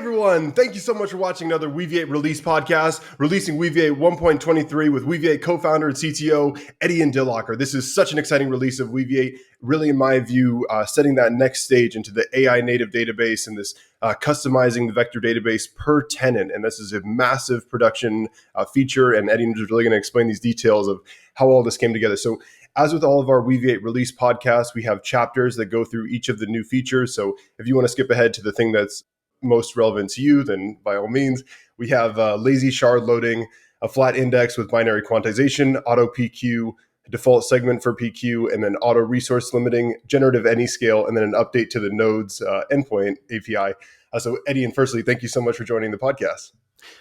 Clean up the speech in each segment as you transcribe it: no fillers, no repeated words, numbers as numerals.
everyone, thank you so much for watching another Weaviate release podcast, releasing Weaviate 1.23 with Weaviate co-founder and CTO, Etienne Dilocker. This is such an exciting release of Weaviate, really in my view, setting that next stage into the AI native database and this customizing the vector database per tenant. And this is a massive production feature, and Etienne is really going to explain these details of how all this came together. So as with all of our Weaviate release podcasts, we have chapters that go through each of the new features. So if you want to skip ahead to the thing that's most relevant to you, then by all means. We have lazy shard loading, a flat index with binary quantization, AutoPQ, default segment for PQ, and then auto resource limiting, generative Anyscale, and then an update to the nodes endpoint API. So Etienne, firstly, thank you so much for joining the podcast.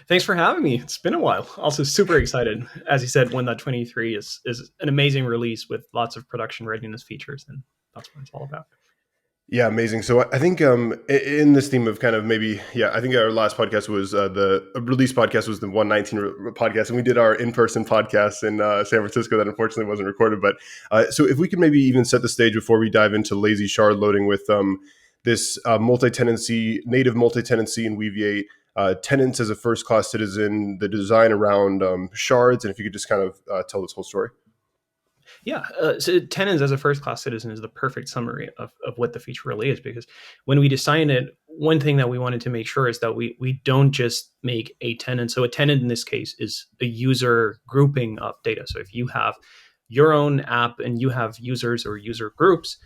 Thanks for having me. It's been a while. Also super excited. As you said, 1.23 is an amazing release with lots of production readiness features, and that's what it's all about. Yeah, amazing. So I think in this theme of kind of maybe, I think our last podcast was the release podcast was the 119 podcast, and we did our in-person podcast in San Francisco that unfortunately wasn't recorded. But so if we could maybe even set the stage before we dive into lazy shard loading with this multi-tenancy, native multi-tenancy in Weaviate, tenants as a first-class citizen, the design around shards, and if you could just kind of tell this whole story. Yeah, so tenants as a first-class citizen is the perfect summary of what the feature really is, because when we designed it, one thing that we wanted to make sure is that we don't just make a tenant. So a tenant in this case is a user grouping of data. So if you have your own app and you have users or user groups,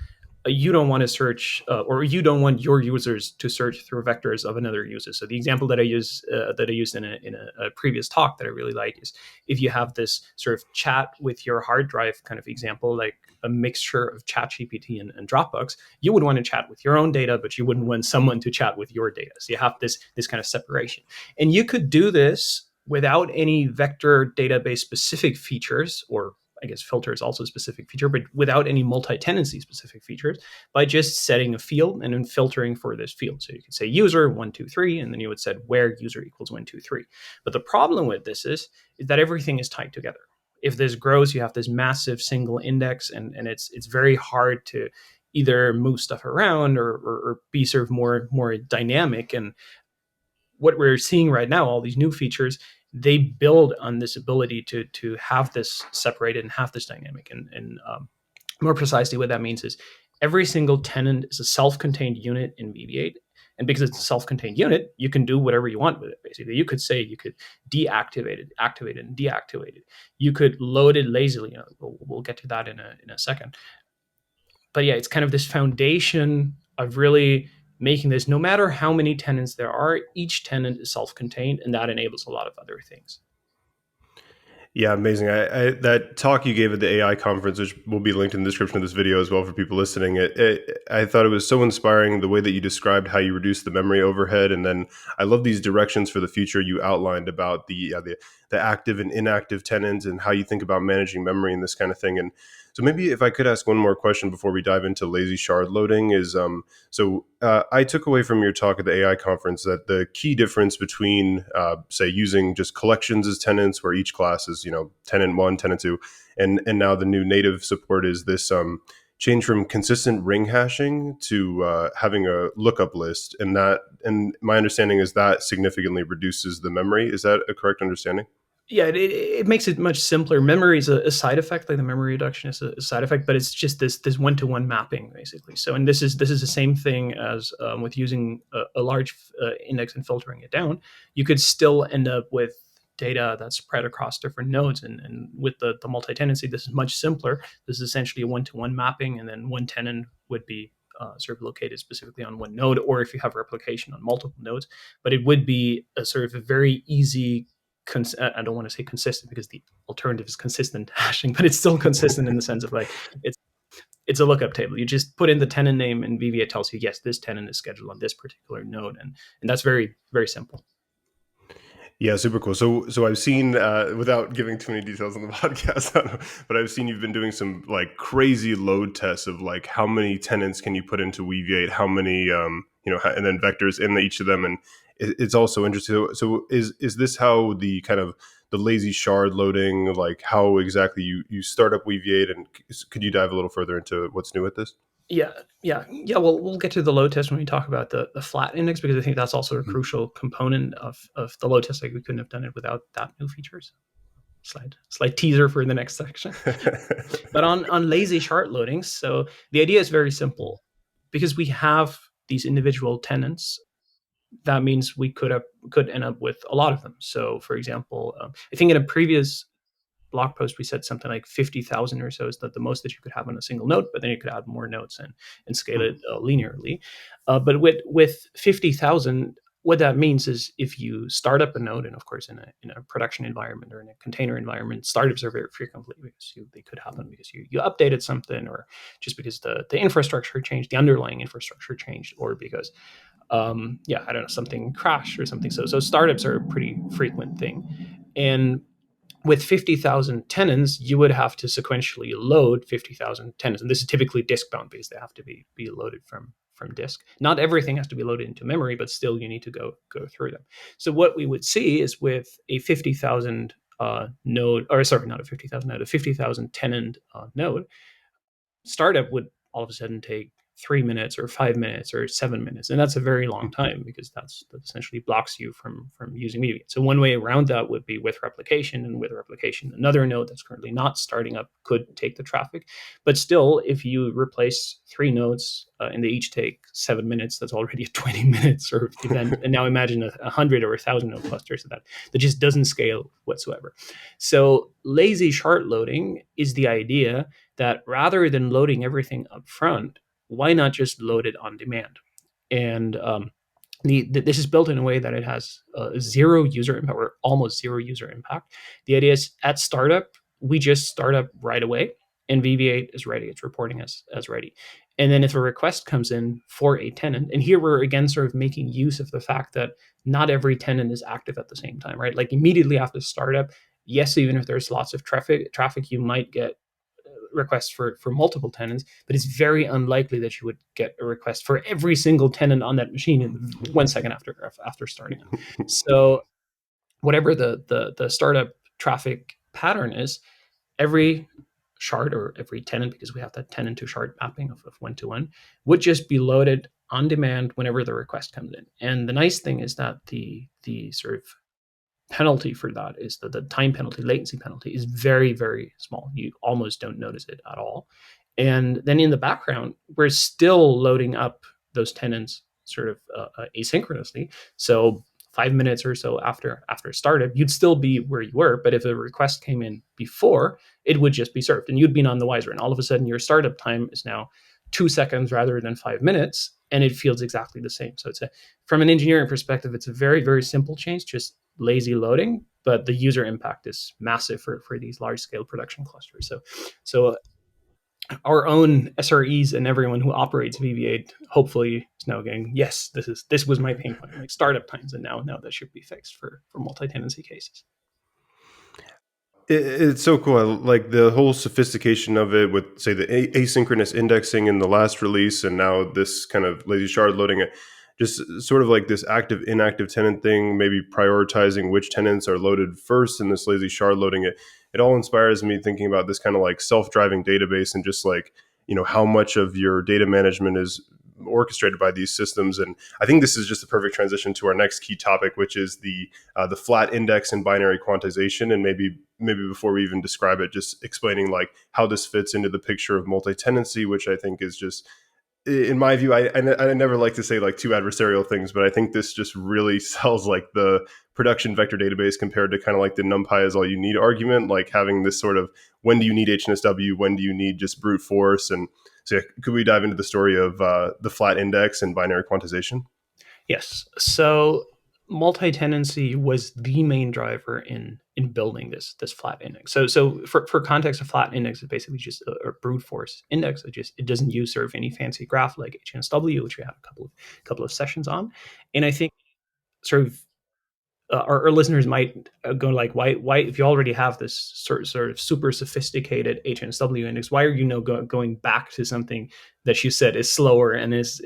you don't want to search or you don't want your users to search through vectors of another user. So the example that I used in a previous talk that I really like is if you have this sort of chat with your hard drive kind of example, like a mixture of ChatGPT and Dropbox, you would want to chat with your own data, but you wouldn't want someone to chat with your data. So you have this kind of separation. And you could do this without any vector database specific features, or I guess filter is also a specific feature, but without any multi-tenancy specific features, by just setting a field and then filtering for this field. So you could say user 123, and then you would set where user equals 123. But the problem with this is that everything is tied together. If this grows, you have this massive single index, and it's very hard to either move stuff around or be sort of more dynamic. And what we're seeing right now, all these new features, they build on this ability to have this separated and have this dynamic. And more precisely, what that means is every single tenant is a self-contained unit in Weaviate. And because it's a self-contained unit, you can do whatever you want with it, basically. You could say you could deactivate it, activate it, and deactivate it. You could load it lazily. We'll get to that in a second. But yeah, it's kind of this foundation of really making this, no matter how many tenants there are, each tenant is self-contained, and that enables a lot of other things. Yeah, amazing. I that talk you gave at the AI conference, which will be linked in the description of this video as well for people listening, I thought it was so inspiring the way that you described how you reduce the memory overhead. And then I love these directions for the future you outlined about the active and inactive tenants and how you think about managing memory and this kind of thing. And so maybe if I could ask one more question before we dive into lazy shard loading is, I took away from your talk at the AI conference that the key difference between, say, using just collections as tenants, where each class is, tenant one, tenant two, and now the new native support is this change from consistent ring hashing to having a lookup list, and my understanding is that significantly reduces the memory. Is that a correct understanding? Yeah, it makes it much simpler. Memory is a side effect, like the memory reduction is a side effect, but it's just this one-to-one mapping, basically. So, and this is the same thing as with using a large index and filtering it down. You could still end up with data that's spread across different nodes, and with the multi-tenancy, this is much simpler. This is essentially a one-to-one mapping, and then one tenant would be sort of located specifically on one node, or if you have replication on multiple nodes. But it would be a sort of a very easy, I don't want to say consistent because the alternative is consistent hashing, but it's still consistent in the sense of like it's a lookup table. You just put in the tenant name and Weaviate tells you, yes, this tenant is scheduled on this particular node, and that's very, very simple. Yeah, super cool. So I've seen, without giving too many details on the podcast, but I've seen you've been doing some like crazy load tests of like how many tenants can you put into Weaviate, how many, and then vectors in each of them. And it's also interesting. So is this how the kind of the lazy shard loading, like how exactly you start up Weaviate, and could you dive a little further into what's new with this? Yeah. Well, we'll get to the load test when we talk about the flat index, because I think that's also a crucial component of the load test. Like, we couldn't have done it without that new features. Slight teaser for the next section. But on lazy shard loadings, so the idea is very simple. Because we have these individual tenants, that means we could end up with a lot of them. So, for example, I think in a previous blog post we said something like 50,000 or so is the most that you could have on a single node, but then you could add more nodes and scale it linearly. But with 50,000, what that means is if you start up a node, and of course in a production environment or in a container environment, startups are very frequently, because they could happen because you updated something, or just because the infrastructure changed, the underlying infrastructure changed, or because I don't know, something crashed or something. So startups are a pretty frequent thing. And with 50,000 tenants, you would have to sequentially load 50,000 tenants. And this is typically disk bound, because they have to be loaded from disk. Not everything has to be loaded into memory, but still you need to go through them. So what we would see is with a 50,000 node, or sorry, not a 50,000 node, a 50,000 tenant node, startup would all of a sudden take 3 minutes or 5 minutes or 7 minutes, and that's a very long time, because that essentially blocks you from using Weaviate. So one way around that would be with replication, and with replication, another node that's currently not starting up could take the traffic. But still, if you replace 3 nodes and they each take 7 minutes, that's already a 20 minutes sort of event. And now imagine 100 or 1,000 node clusters, that just doesn't scale whatsoever. So lazy shard loading is the idea that rather than loading everything up front, why not just load it on demand? And this is built in a way that it has zero user impact, or almost zero user impact. The idea is at startup, we just start up right away, and Weaviate is ready. It's reporting as ready. And then if a request comes in for a tenant, and here we're again sort of making use of the fact that not every tenant is active at the same time, right? Like immediately after startup, yes, even if there's lots of traffic, you might get requests for multiple tenants, but it's very unlikely that you would get a request for every single tenant on that machine in 1 second after starting up. So whatever the startup traffic pattern is, every shard or every tenant, because we have that tenant to shard mapping of 1-to-1, would just be loaded on demand whenever the request comes in. And the nice thing is that the sort of penalty for that is that the time penalty, latency penalty, is very, very small. You almost don't notice it at all. And then in the background, we're still loading up those tenants sort of asynchronously. So 5 minutes or so after startup, you'd still be where you were. But if a request came in before, it would just be served, and you'd be none the wiser. And all of a sudden, your startup time is now 2 seconds rather than 5 minutes, and it feels exactly the same. So from an engineering perspective, it's a very, very simple change, just lazy loading, but the user impact is massive for these large scale production clusters. So our own SREs and everyone who operates Weaviate hopefully is now going, yes, this was my pain point, like startup times, and now that should be fixed for multi-tenancy cases. It's so cool. I like the whole sophistication of it with, say, the asynchronous indexing in the last release, and now this kind of lazy shard loading it. Just sort of like this active inactive tenant thing, maybe prioritizing which tenants are loaded first in this lazy shard loading. It all inspires me thinking about this kind of like self-driving database, and just like, how much of your data management is orchestrated by these systems. And I think this is just a perfect transition to our next key topic, which is the flat index and binary quantization. And maybe before we even describe it, just explaining like how this fits into the picture of multi-tenancy, which I think is just, in my view, I never like to say like two adversarial things, but I think this just really sells like the production vector database compared to kind of like the NumPy is all you need argument, like having this sort of, when do you need HNSW, when do you need just brute force? And so could we dive into the story of the flat index and binary quantization? Yes. So multi-tenancy was the main driver in building this flat index. So for context, a flat index is basically just a brute force index. It doesn't use sort of any fancy graph like HNSW, which we have a couple of sessions on. And I think sort of our listeners might go like, why if you already have this sort of super sophisticated HNSW index, why are you going back to something that you said is slower and is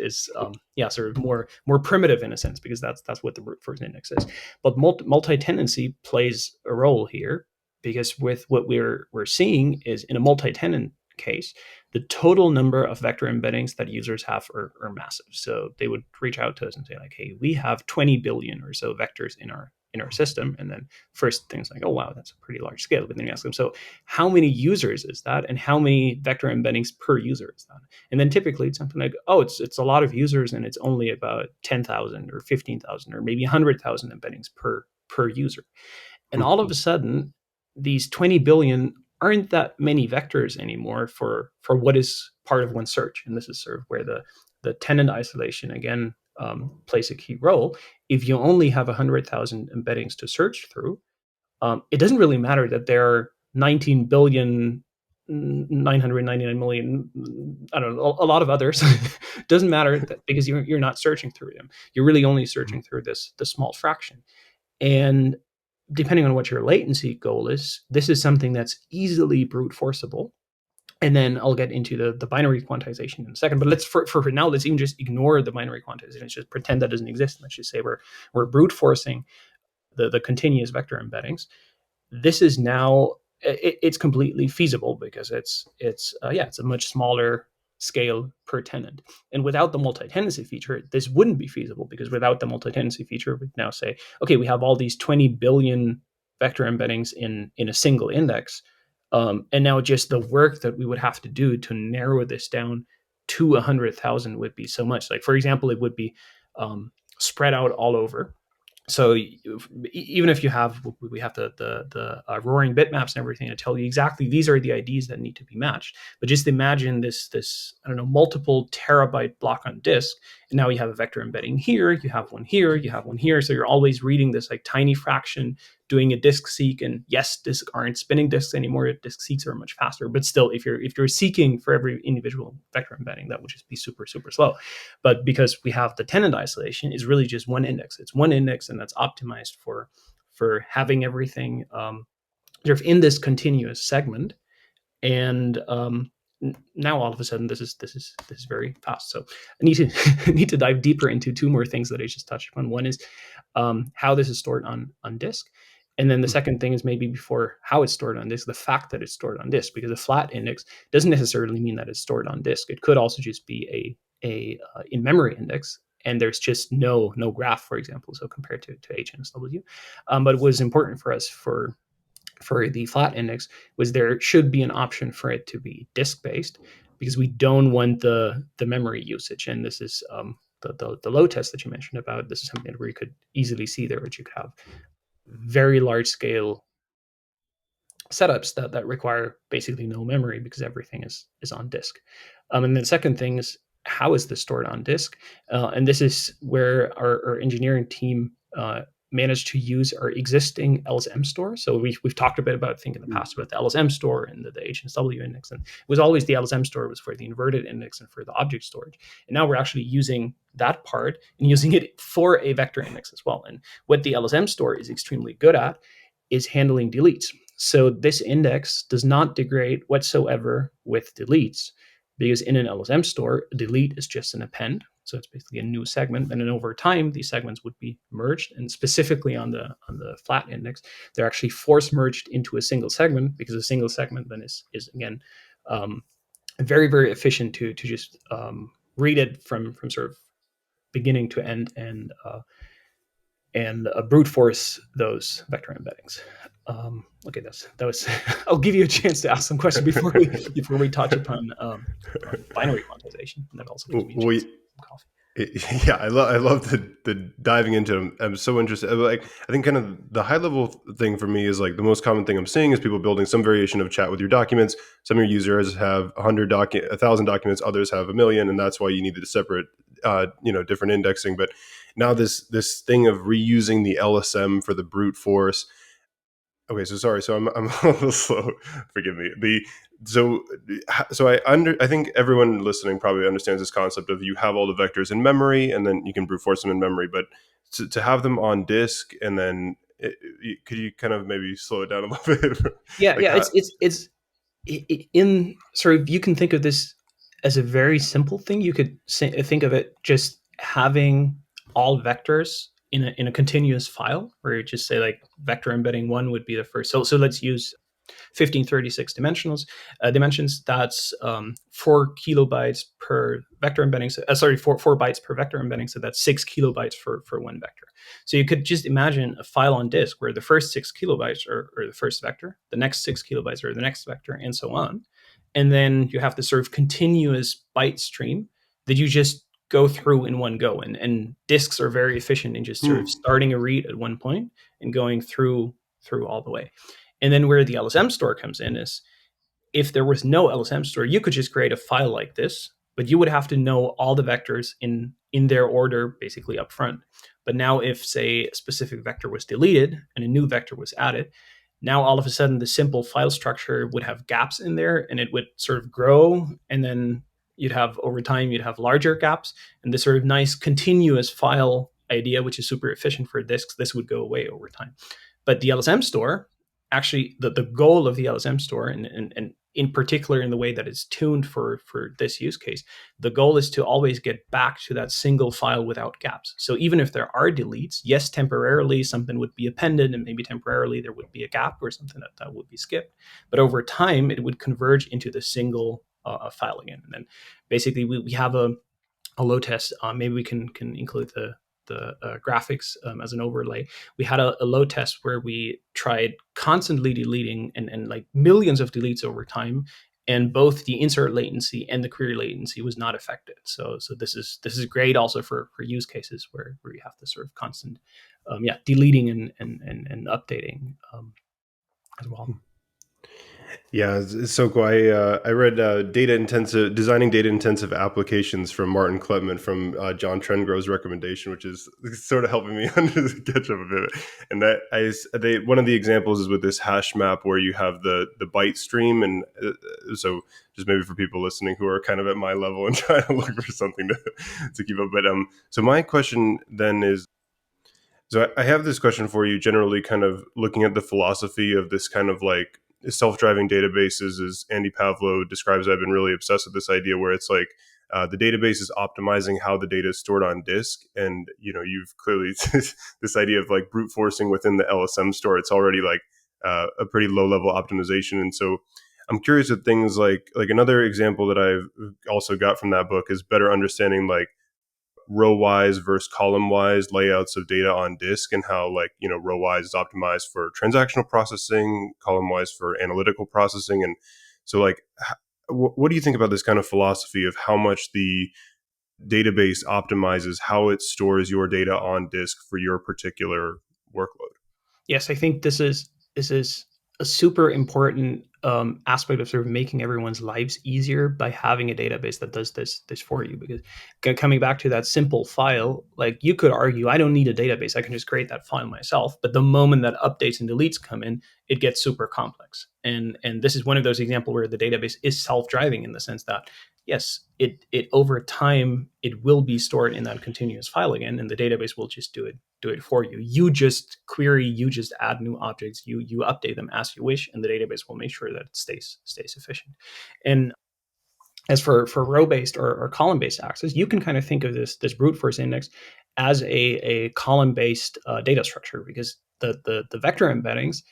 sort of more primitive in a sense, because that's what the brute force index is. But multi-tenancy plays a role here, because with what we're seeing is, in a multi-tenant case, the total number of vector embeddings that users have are massive. So they would reach out to us and say like, hey, we have 20 billion or so vectors in our system. And then first things like, oh, wow, that's a pretty large scale. But then you ask them, so how many users is that? And how many vector embeddings per user is that? And then typically it's something like, oh, it's a lot of users and it's only about 10,000 or 15,000 or maybe 100,000 embeddings per user. And all of a sudden, these 20 billion aren't that many vectors anymore for what is part of one search. And this is sort of where the tenant isolation again plays a key role. If you only have 100,000 embeddings to search through, it doesn't really matter that there are 19 billion 999 million, I don't know, a lot of others. Doesn't matter because you're not searching through them. You're really only searching through the small fraction. And depending on what your latency goal is, this is something that's easily brute forceable. And then I'll get into the binary quantization in a second. But let's for now, let's even just ignore the binary quantization. Let's just pretend that doesn't exist. Let's just say we're brute forcing the continuous vector embeddings. This is now it's completely feasible because it's a much smaller scale per tenant. And without the multi-tenancy feature, this wouldn't be feasible, because without the multi-tenancy feature, we'd now say, okay, we have all these 20 billion vector embeddings in a single index. And now just the work that we would have to do to narrow this down to 100,000 would be so much. Like, for example, it would be spread out all over. So even if you have, we have the roaring bitmaps and everything to tell you exactly these are the IDs that need to be matched. But just imagine this I don't know, multiple terabyte block on disk, and now you have a vector embedding here, you have one here, you have one here. So you're always reading this like tiny fraction, doing a disk seek. And yes, disks aren't spinning disks anymore. Disk seeks are much faster. But still, if you're seeking for every individual vector embedding, that would just be super, super slow. But because we have the tenant isolation, is really just one index. It's one index, and that's optimized for having everything sort of in this continuous segment. And now all of a sudden, this is very fast. So I need to need to dive deeper into two more things that I just touched upon. One is how this is stored on disk. And then the second thing is maybe before how it's stored on disk, the fact that it's stored on disk, because a flat index doesn't necessarily mean that it's stored on disk. It could also just be a in-memory index, and there's just no graph, for example, so compared to HNSW. But it was important for us for the flat index was there should be an option for it to be disk-based, because we don't want the memory usage. And this is the load test that you mentioned about. This is something where you could easily see there, which you could have very large scale setups that require basically no memory because everything is on disk. And then the second thing is, how is this stored on disk? And this is where our engineering team managed to use our existing LSM store. So we've talked a bit about, I think in the past, about the LSM store and the HNSW index. And it was always the LSM store was for the inverted index and for the object storage. And now we're actually using that part and using it for a vector index as well. And what the LSM store is extremely good at is handling deletes. So this index does not degrade whatsoever with deletes, because in an LSM store, a delete is just an append. So it's basically a new segment. And then over time, these segments would be merged. And specifically on the flat index, they're actually force merged into a single segment, because a single segment then is again very, very efficient to just read it from sort of beginning to end and brute force those vector embeddings. Okay, that was. I'll give you a chance to ask some questions before we touch upon binary quantization, and that also gives me a chance to some coffee. Yeah, I love the diving into them. I'm so interested. Like, I think kind of the high level thing for me is like the most common thing I'm seeing is people building some variation of chat with your documents. Some of your users have 1,000 documents, others have 1,000,000, and that's why you needed a separate, different indexing. But now this thing of reusing the LSM for the brute force. Okay, so sorry. So I'm a little slow. Forgive me. So I think everyone listening probably understands this concept of you have all the vectors in memory, and then you can brute force them in memory. But to have them on disk, and then could you kind of maybe slow it down a little bit? Yeah, like it's in sort of, you can think of this as a very simple thing. You could think of it just having all vectors in a continuous file, where you just say like vector embedding 1 would be the first. So let's use 1536 dimensions. That's 4 kilobytes per vector embedding. So, four bytes per vector embedding. So that's 6 kilobytes for one vector. So you could just imagine a file on disk where the first 6 kilobytes are the first vector, the next 6 kilobytes are the next vector, and so on. And then you have this sort of continuous byte stream that you just go through in one go. And disks are very efficient in just sort of starting a read at one point and going through all the way. And then where the LSM store comes in is, if there was no LSM store, you could just create a file like this, but you would have to know all the vectors in their order basically up front. But now if, say, a specific vector was deleted and a new vector was added, now all of a sudden the simple file structure would have gaps in there, and it would sort of grow, and then over time you'd have larger gaps, and this sort of nice continuous file idea, which is super efficient for disks, this would go away over time. But the LSM store, actually, the goal of the LSM store, and in particular in the way that it's tuned for this use case, the goal is to always get back to that single file without gaps. So even if there are deletes, yes, temporarily something would be appended, and maybe temporarily there would be a gap or something that would be skipped. But over time, it would converge into the single file again. And then basically we have a load test. Maybe we can include the graphics as an overlay. We had a load test where we tried constantly deleting and like millions of deletes over time, and both the insert latency and the query latency was not affected. So this is great also for use cases where you have this sort of constant deleting and updating as well. Yeah, it's so cool. I read designing data intensive applications from Martin Kleppman from John Trengrove's recommendation, which is sort of helping me catch up a bit. And one of the examples is with this hash map where you have the byte stream, and so just maybe for people listening who are kind of at my level and trying to look for something to keep up. But so my question then is. So I have this question for you, generally kind of looking at the philosophy of this kind of like self-driving databases, as Andy Pavlo describes. I've been really obsessed with this idea where it's like the database is optimizing how the data is stored on disk. And, you've clearly, this idea of like brute forcing within the LSM store, it's already like a pretty low level optimization. And so I'm curious at things like another example that I've also got from that book is better understanding like row-wise versus column-wise layouts of data on disk, and how row-wise is optimized for transactional processing, column-wise for analytical processing. And so what do you think about this kind of philosophy of how much the database optimizes how it stores your data on disk for your particular workload? Yes, I think this is a super important aspect of sort of making everyone's lives easier by having a database that does this for you. Because coming back to that simple file, like you could argue, I don't need a database, I can just create that file myself. But the moment that updates and deletes come in, it gets super complex. And this is one of those examples where the database is self-driving, in the sense that yes, it over time it will be stored in that continuous file again, and the database will just do it for you. You just query, you just add new objects, you update them as you wish, and the database will make sure that it stays efficient. And as for row-based or column-based access, you can kind of think of this brute force index as a column-based data structure, because the vector embeddings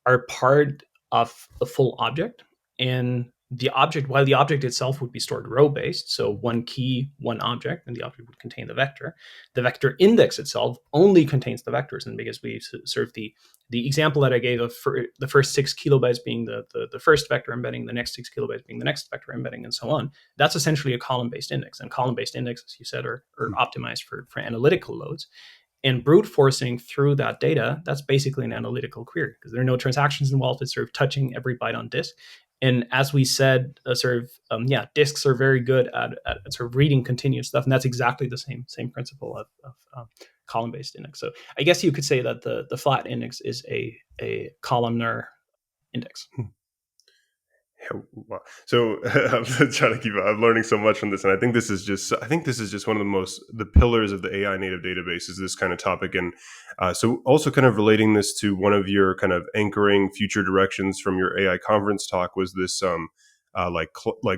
are part of a full object, and while the object itself would be stored row-based, so one key, one object, and the object would contain the vector index itself only contains the vectors. And because we sort of the example that I gave of the first 6 kilobytes being the first vector embedding, the next 6 kilobytes being the next vector embedding, and so on, that's essentially a column-based index. And column-based index, as you said, are optimized for analytical loads. And brute forcing through that data, that's basically an analytical query, because there are no transactions involved. It's sort of touching every byte on disk. And as we said, disks are very good at sort of reading continuous stuff, and that's exactly the same principle of column-based index. So I guess you could say that the flat index is a columnar index. Wow. So I'm trying to keep up. I'm learning so much from this, and I think this is just one of the pillars of the AI native database, is this kind of topic. And so also kind of relating this to one of your kind of anchoring future directions from your AI conference talk was this like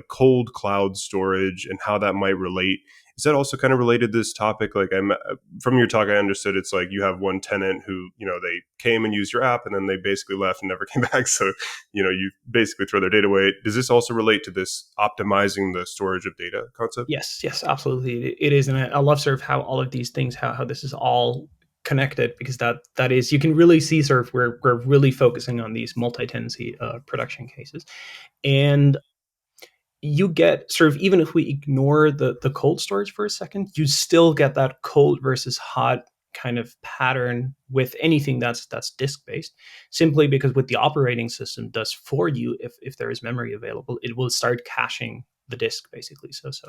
cold cloud storage and how that might relate. Is that also kind of related to this topic? Like, from your talk, I understood it's like you have one tenant who, they came and used your app and then they basically left and never came back. So, you basically throw their data away. Does this also relate to this optimizing the storage of data concept? Yes, absolutely. It is. And I love sort of how all of these things, how this is all connected, because that is, you can really see sort of we're really focusing on these multi-tenancy production cases. And you get sort of, even if we ignore the cold storage for a second, you still get that cold versus hot kind of pattern with anything that's disk based, simply because what the operating system does for you, if there is memory available, it will start caching the disk basically. So it's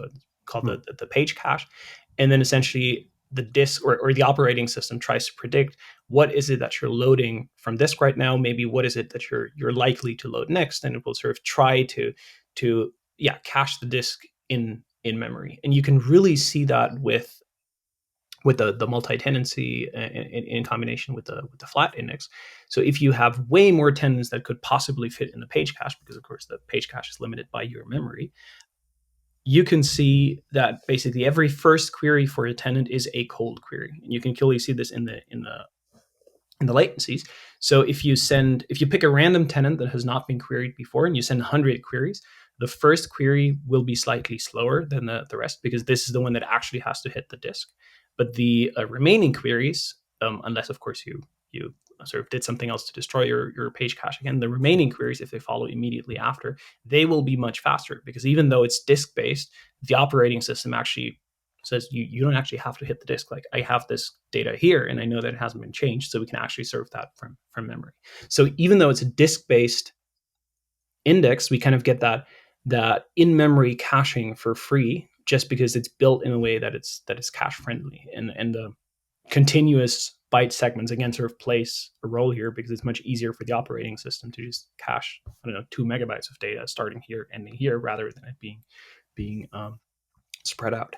called Hmm. the page cache. And then essentially the disk, or the operating system tries to predict what is it that you're loading from disk right now, maybe what is it that you're likely to load next, and it will sort of try to cache the disk in memory. And you can really see that with the multi-tenancy in combination with the flat index. So if you have way more tenants that could possibly fit in the page cache, because of course the page cache is limited by your memory, you can see that basically every first query for a tenant is a cold query. And you can clearly see this in the latencies. So if you pick a random tenant that has not been queried before and you send 100 queries, the first query will be slightly slower than the rest, because this is the one that actually has to hit the disk. But the remaining queries, unless of course you sort of did something else to destroy your page cache again, the remaining queries, if they follow immediately after, they will be much faster, because even though it's disk based, the operating system actually says you don't actually have to hit the disk. Like, I have this data here and I know that it hasn't been changed, so we can actually serve that from memory. So even though it's a disk based index, we kind of get that in memory caching for free, just because it's built in a way that it's cache friendly. And the continuous byte segments again sort of plays a role here, because it's much easier for the operating system to just cache, I don't know, 2 megabytes of data starting here ending here, rather than it being spread out.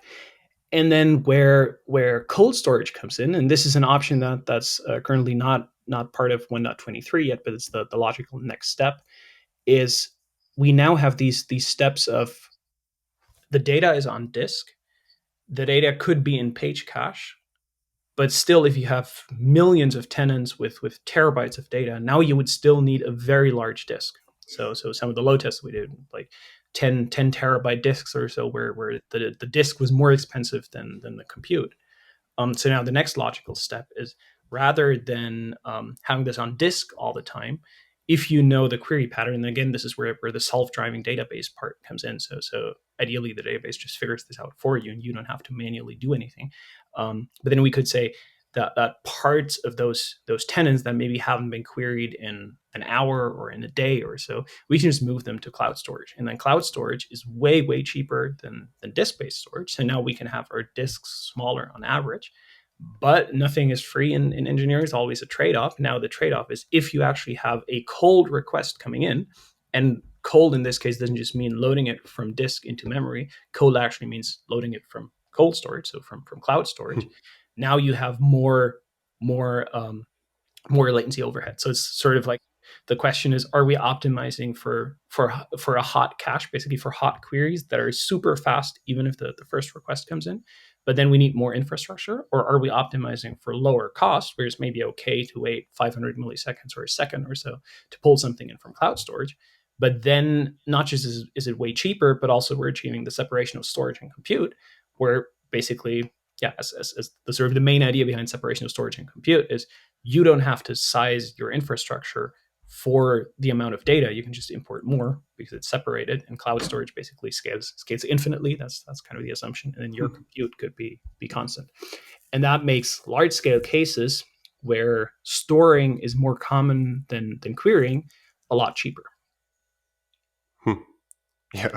And then where cold storage comes in, and this is an option that's currently not part of 1.23 yet, but it's the logical next step, is we now have these steps of the data is on disk, the data could be in page cache, but still, if you have millions of tenants with terabytes of data, now you would still need a very large disk. So some of the load tests we did, like 10 terabyte disks or so, where the disk was more expensive than the compute. So now the next logical step is, rather than having this on disk all the time, if you know the query pattern, and again, this is where the self-driving database part comes in. So ideally, the database just figures this out for you, and you don't have to manually do anything. But then we could say that parts of those tenants that maybe haven't been queried in an hour or in a day or so, we can just move them to cloud storage. And then cloud storage is way cheaper than disk-based storage. So now we can have our disks smaller on average. But nothing is free in engineering. It's always a trade-off. Now the trade-off is, if you actually have a cold request coming in, and cold in this case doesn't just mean loading it from disk into memory. Cold actually means loading it from cold storage, so from cloud storage. Now you have more more latency overhead. So it's sort of like, the question is, are we optimizing for a hot cache, basically for hot queries that are super fast, even if the first request comes in, but then we need more infrastructure? Or are we optimizing for lower cost, where it's maybe okay to wait 500 milliseconds or a second or so to pull something in from cloud storage? But then not just is it way cheaper, but also we're achieving the separation of storage and compute, where basically, as the sort of the main idea behind separation of storage and compute is, you don't have to size your infrastructure for the amount of data. You can just import more because it's separated, and cloud storage basically scales infinitely. That's kind of the assumption. And then your compute could be constant. And that makes large scale cases where storing is more common than querying a lot cheaper. Yeah,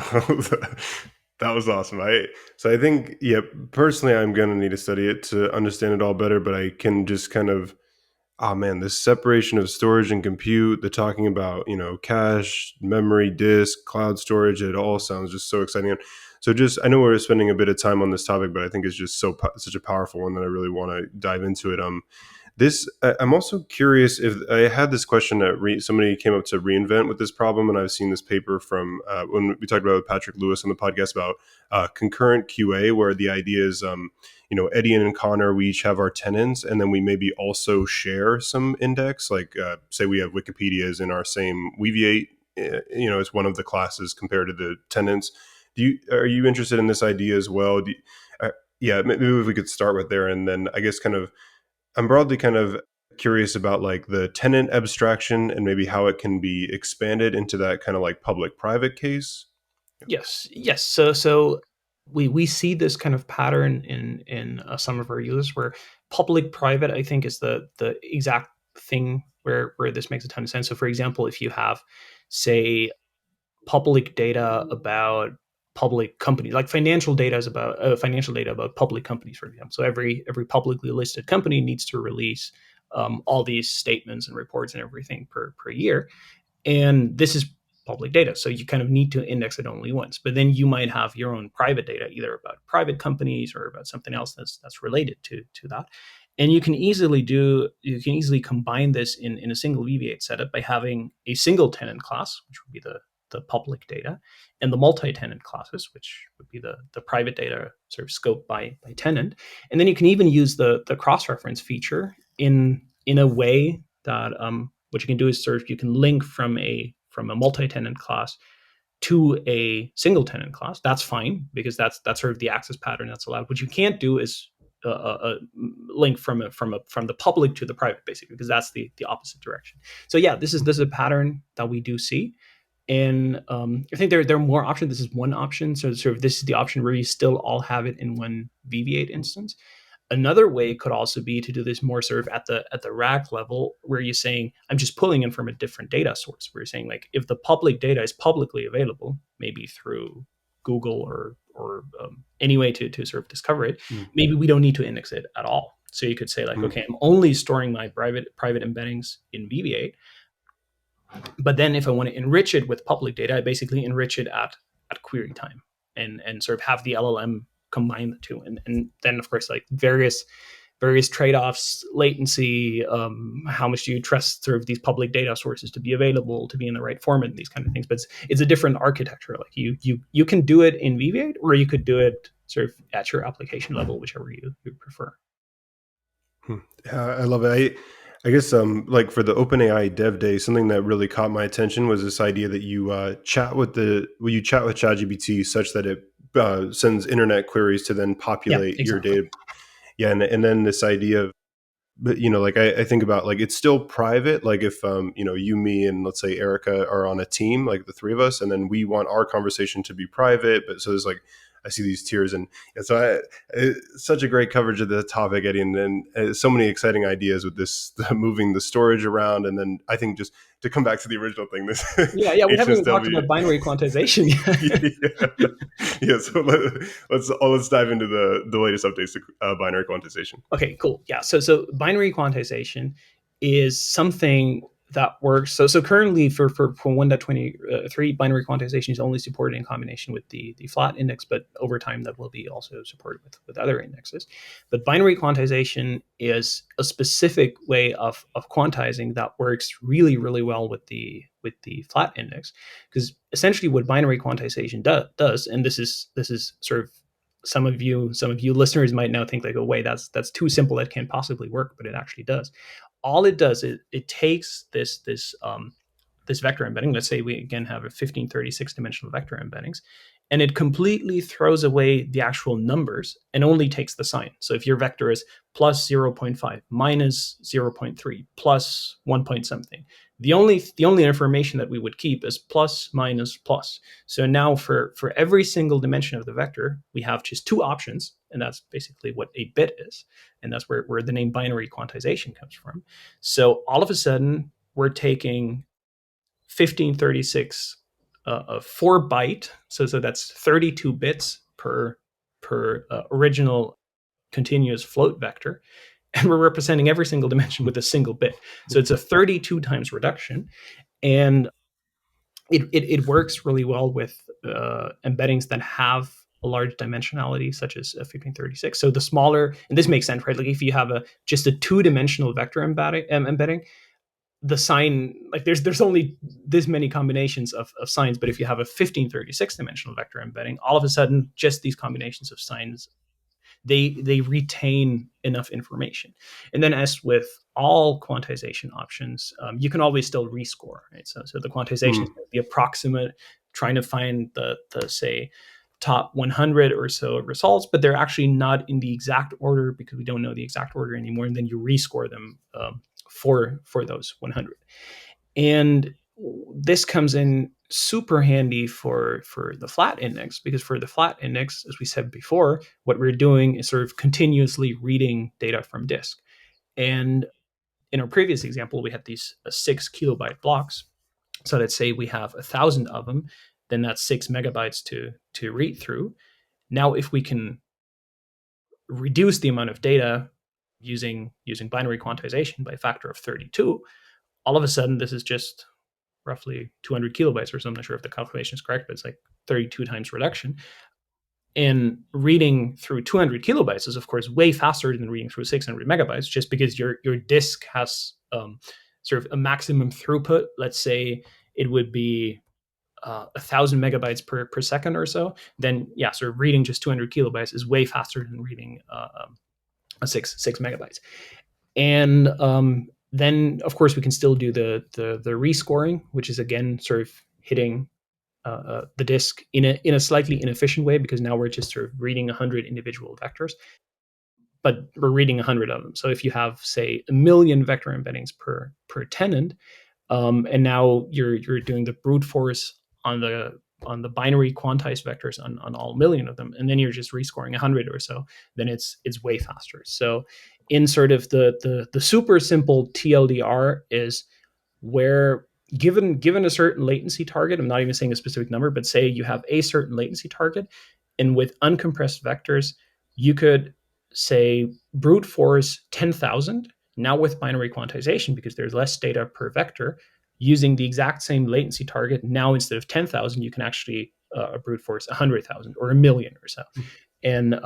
that was awesome. So I think, yeah, personally, I'm gonna need to study it to understand it all better. But I can just kind of, oh man, this separation of storage and compute, the talking about, cache, memory, disk, cloud storage, it all sounds just so exciting. So just, I know we're spending a bit of time on this topic, but I think it's just such a powerful one that I really want to dive into it. I'm also curious if I had this question that somebody came up to reInvent with this problem, and I've seen this paper from when we talked about with Patrick Lewis on the podcast about concurrent QA, where the idea is, Etienne and Connor, we each have our tenants, and then we maybe also share some index, like say we have Wikipedia's in our same Weaviate, as one of the classes compared to the tenants. Are you interested in this idea as well? Yeah, maybe if we could start with there, and then I guess I'm broadly kind of curious about like the tenant abstraction and maybe how it can be expanded into that kind of like public private case. Yes. So we see this kind of pattern in some of our users where public private, I think, is the exact thing where this makes a ton of sense. So for example, if you have, say, public data about public companies, like financial data about public companies, for example. So every publicly listed company needs to release all these statements and reports and everything per year, and this is public data, so you kind of need to index it only once. But then you might have your own private data, either about private companies or about something else that's related to that. And you can easily combine this in a single Weaviate setup by having a single tenant class, which would be the public data, and the multi-tenant classes, which would be the private data sort of scoped by tenant. And then you can even use the cross-reference feature in a way that what you can do is you can link from a multi-tenant class to a single tenant class. That's fine, because that's sort of the access pattern that's allowed. What you can't do is a link from the public to the private, basically, because that's the opposite direction. So yeah, this is a pattern that we do see. And I think there are more options. This is one option. So sort of this is the option where you still all have it in one Weaviate instance. Another way could also be to do this more sort of at the rack level, where you're saying, I'm just pulling in from a different data source. Where you're saying, like, if the public data is publicly available, maybe through Google or any way to sort of discover it, maybe we don't need to index it at all. So you could say, like, okay, I'm only storing my private embeddings in Weaviate, but then if I want to enrich it with public data, I basically enrich it at query time, and sort of have the LLM combine the two. And then of course, like, various trade-offs, latency, how much do you trust sort of these public data sources to be available, to be in the right format, and these kind of things. But it's a different architecture. Like, you can do it in Weaviate, or you could do it sort of at your application level, whichever you prefer. I love it. I guess like for the OpenAI Dev Day, something that really caught my attention was this idea that you chat with ChatGPT such that it sends internet queries to then populate your data. Yeah, and then this idea of, but like I think about, like, it's still private. Like if you, me, and let's say Erica are on a team, like the three of us, and then we want our conversation to be private. But so there's like, I see these tiers, and so it's such a great coverage of the topic, Eddie, and so many exciting ideas with this moving the storage around, and then I think just to come back to the original thing, this Yeah, we haven't even talked HNSW. about binary quantization yet. Yeah, so let's dive into the latest updates to binary quantization. Okay, cool. Yeah, so binary quantization is something that works. So currently for 1.23, binary quantization is only supported in combination with the flat index, but over time that will be also supported with other indexes. But binary quantization is a specific way of quantizing that works really, really well with the flat index, because essentially what binary quantization does, and this is sort of, some of you listeners might now think, like, oh wait, that's too simple, that can't possibly work, but it actually does. All it does is it takes this vector embedding. Let's say we again have a 1536 dimensional vector embeddings, and it completely throws away the actual numbers and only takes the sign. So if your vector is plus 0.5, minus 0.3, plus 1 point something, the only information that we would keep is plus, minus, plus. So now for every single dimension of the vector, we have just two options, and that's basically what a bit is. And that's where the name binary quantization comes from. So all of a sudden, we're taking 1536 4 byte, so that's 32 bits per original continuous float vector, and we're representing every single dimension with a single bit. So it's a 32 times reduction, and it works really well with embeddings that have a large dimensionality such as 1536. So the smaller, and this makes sense, right? Like if you have just a two-dimensional vector embedding, the sign, like there's only this many combinations of signs, but if you have a 1536 dimensional vector embedding, all of a sudden just these combinations of signs, they retain enough information. And then, as with all quantization options, you can always still rescore, right? So the quantization is the approximate, trying to find the say top 100 or so results, but they're actually not in the exact order because we don't know the exact order anymore. And then you rescore them for those 100. And this comes in super handy for the flat index, because for the flat index, as we said before, what we're doing is sort of continuously reading data from disk. And in our previous example, we had these 6 kilobyte blocks. So let's say we have 1,000 of them, then that's 6 megabytes to read through. Now, if we can reduce the amount of data using binary quantization by a factor of 32, all of a sudden this is just roughly 200 kilobytes or something. I'm not sure if the calculation is correct, but it's like 32 times reduction. And reading through 200 kilobytes is, of course, way faster than reading through 600 megabytes, just because your disk has sort of a maximum throughput. Let's say it would be 1,000 megabytes per second or so. Then, yeah, sort of reading just 200 kilobytes is way faster than reading a six megabytes. And then, of course, we can still do the rescoring, which is again sort of hitting the disk in a slightly inefficient way, because now we're just sort of reading 100 individual vectors, but we're reading 100 of them. So if you have, say, 1 million vector embeddings per tenant, and now you're doing the brute force on the binary quantized vectors on all 1 million of them, and then you're just rescoring 100 or so, then it's way faster. So in sort of the super simple TLDR is where, given a certain latency target, I'm not even saying a specific number, but say you have a certain latency target, and with uncompressed vectors, you could say brute force 10,000. Now with binary quantization, because there's less data per vector, using the exact same latency target, now instead of 10,000, you can actually brute force 100,000 or 1 million or so. And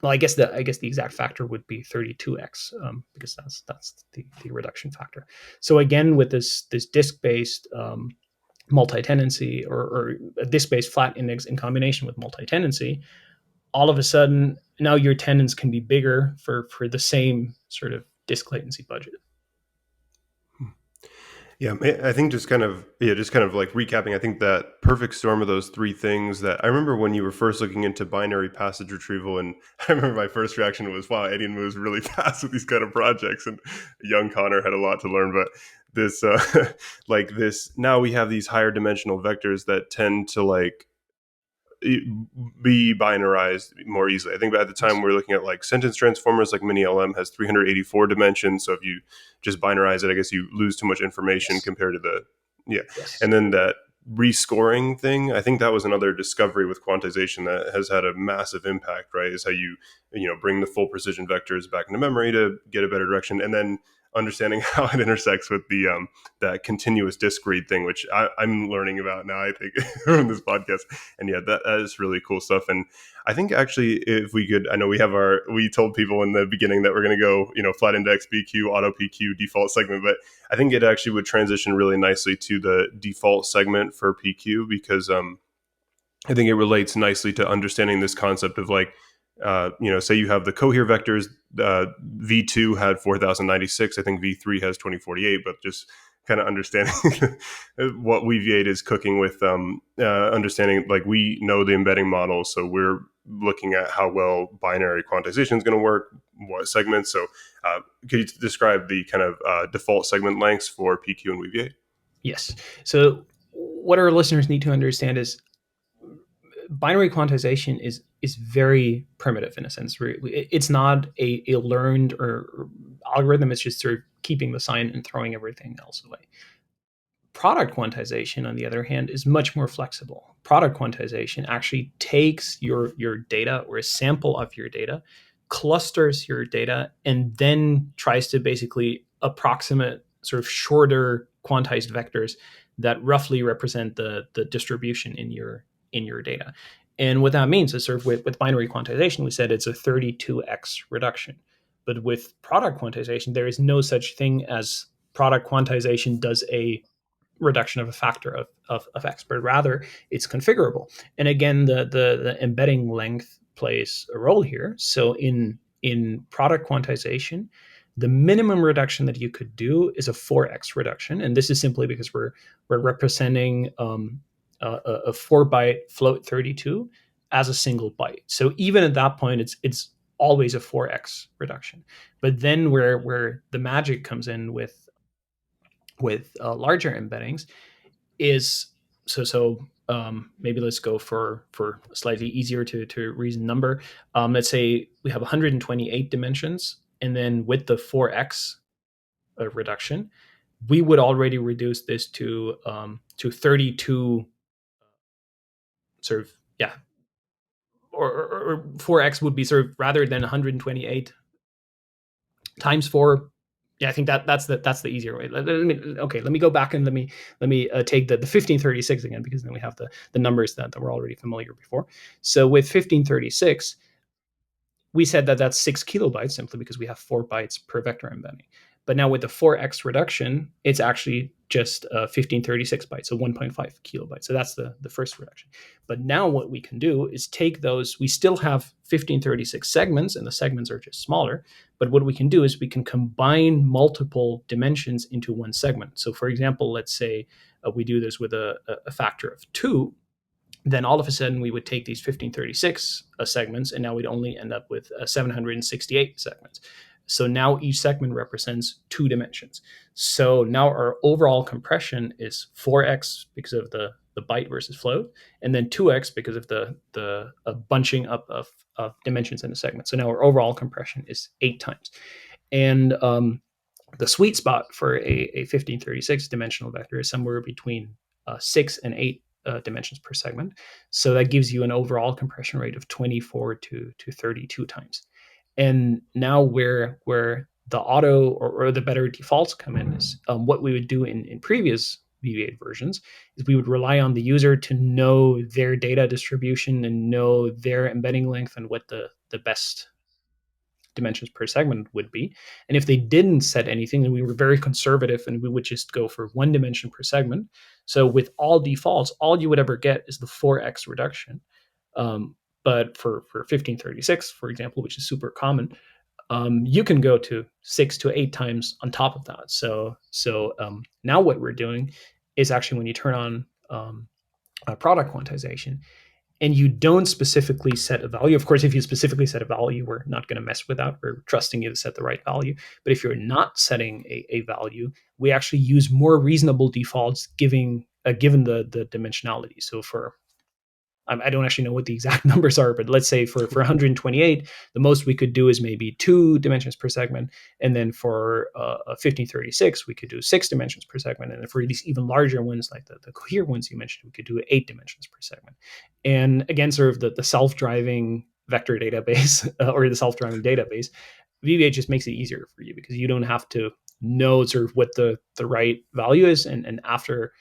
well, I guess the exact factor would be 32x, because that's the reduction factor. So again, with this disk-based multi-tenancy, or a disk-based flat index in combination with multi-tenancy, all of a sudden now your tenants can be bigger for the same sort of disk latency budget. Yeah, I think just kind of like recapping, I think that perfect storm of those three things, that I remember when you were first looking into binary passage retrieval, and I remember my first reaction was, wow, Etienne moves really fast with these kind of projects, and young Connor had a lot to learn. But this like this, now we have these higher dimensional vectors that tend to like be binarized more easily. I think at the time we were looking at like sentence transformers, like mini LM has 384 dimensions. So if you just binarize it, I guess you lose too much information compared to the, And then that rescoring thing, I think that was another discovery with quantization that has had a massive impact, right? Is how you bring the full precision vectors back into memory to get a better direction. And then understanding how it intersects with the that continuous disk read thing, which I'm learning about now, I think, from this podcast. And yeah, that is really cool stuff. And I think actually, if we could, I know we told people in the beginning that we're going to go, flat index, BQ, AutoPQ, default segment, but I think it actually would transition really nicely to the default segment for PQ, because I think it relates nicely to understanding this concept of like, say you have the cohere vectors, V2 had 4096, I think V3 has 2048, but just kind of understanding what Weaviate is cooking with, understanding, like, we know the embedding model, so we're looking at how well binary quantization is going to work, what segments. So could you describe the kind of default segment lengths for PQ and Weaviate? Yes. So what our listeners need to understand is binary quantization is very primitive in a sense. It's not a learned or algorithm. It's just sort of keeping the sign and throwing everything else away. Product quantization, on the other hand, is much more flexible. Product quantization actually takes your data, or a sample of your data, clusters your data, and then tries to basically approximate sort of shorter quantized vectors that roughly represent the distribution in your data. And what that means is sort of with binary quantization, we said it's a 32x reduction. But with product quantization, there is no such thing as product quantization does a reduction of a factor of x, but rather it's configurable. And again, the embedding length plays a role here. So in product quantization, the minimum reduction that you could do is a 4x reduction, and this is simply because we're representing a 4 byte float 32 as a single byte. So even at that point, it's always a 4x reduction. But then where the magic comes in with larger embeddings is maybe let's go for a slightly easier to reason number. Let's say we have 128 dimensions, and then with the 4x reduction, we would already reduce this to 32 sort of yeah, or 4x would be sort of rather than 128 times 4. Yeah, I think that's the easier way. Let me go back and let me take the 1536 again, because then we have the numbers that were already familiar before. So with 1536, we said that that's 6 kilobytes simply because we have 4 bytes per vector embedding. But now with the 4x reduction, it's actually just 1536 bytes, so 1.5 kilobytes. So that's the first reduction. But now what we can do is take those, we still have 1536 segments, and the segments are just smaller. But what we can do is we can combine multiple dimensions into one segment. So for example, let's say we do this with a factor of 2, then all of a sudden we would take these 1536 segments, and now we'd only end up with 768 segments. So now each segment represents 2 dimensions. So now our overall compression is 4x because of the byte versus float, and then 2x because of the bunching up of dimensions in a segment. So now our overall compression is 8 times. And the sweet spot for a 1536 dimensional vector is somewhere between 6 and 8 dimensions per segment. So that gives you an overall compression rate of 24 to 32 times. And now where the auto or the better defaults come in is what we would do in previous Weaviate versions is we would rely on the user to know their data distribution and know their embedding length and what the best dimensions per segment would be. And if they didn't set anything, then we were very conservative and we would just go for 1 dimension per segment. So with all defaults, all you would ever get is the 4x reduction. But for 1536, for example, which is super common, you can go to 6 to 8 times on top of that. So now what we're doing is actually when you turn on product quantization, and you don't specifically set a value. Of course, if you specifically set a value, we're not going to mess with that. We're trusting you to set the right value. But if you're not setting a value, we actually use more reasonable defaults given the dimensionality. So for I don't actually know what the exact numbers are, but let's say for 128, the most we could do is maybe 2 dimensions per segment. And then for 1536, we could do 6 dimensions per segment. And for these even larger ones, like the cohere ones you mentioned, we could do 8 dimensions per segment. And again, sort of the self-driving vector database or the self-driving database, Weaviate just makes it easier for you because you don't have to know sort of what the right value is. And after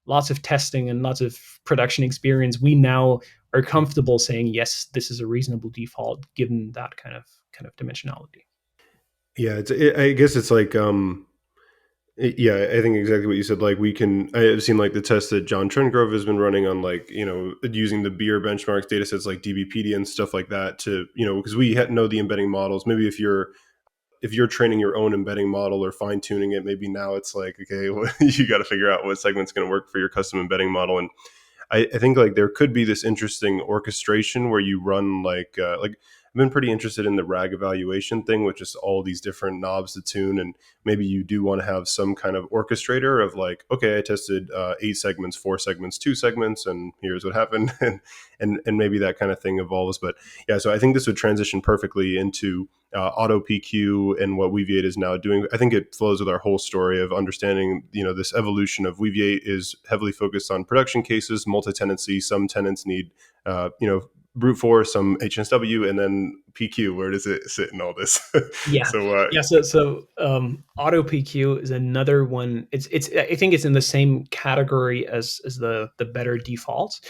lots of testing and lots of production experience, we now are comfortable saying, yes, this is a reasonable default given that kind of dimensionality. Yeah, I guess it's like, yeah, I think exactly what you said. Like I've seen like the tests that John Trengrove has been running on, like, using the beer benchmarks data sets like DBpedia and stuff like that to, because we know the embedding models. Maybe if you're training your own embedding model or fine tuning it, maybe now it's like, okay, well, you got to figure out what segment's going to work for your custom embedding model. And I think like there could be this interesting orchestration where you run like I've been pretty interested in the RAG evaluation thing, which is all these different knobs to tune. And maybe you do want to have some kind of orchestrator of like, okay, I tested 8 segments, 4 segments, 2 segments, and here's what happened. and maybe that kind of thing evolves. But yeah, so I think this would transition perfectly into AutoPQ and what Weaviate is now doing. I think it flows with our whole story of understanding, this evolution of Weaviate is heavily focused on production cases, multi-tenancy. Some tenants need, brute force, some HNSW, and then PQ. Where does it sit in all this? Yeah, So yeah. So AutoPQ is another one. It's I think it's in the same category as the better defaults.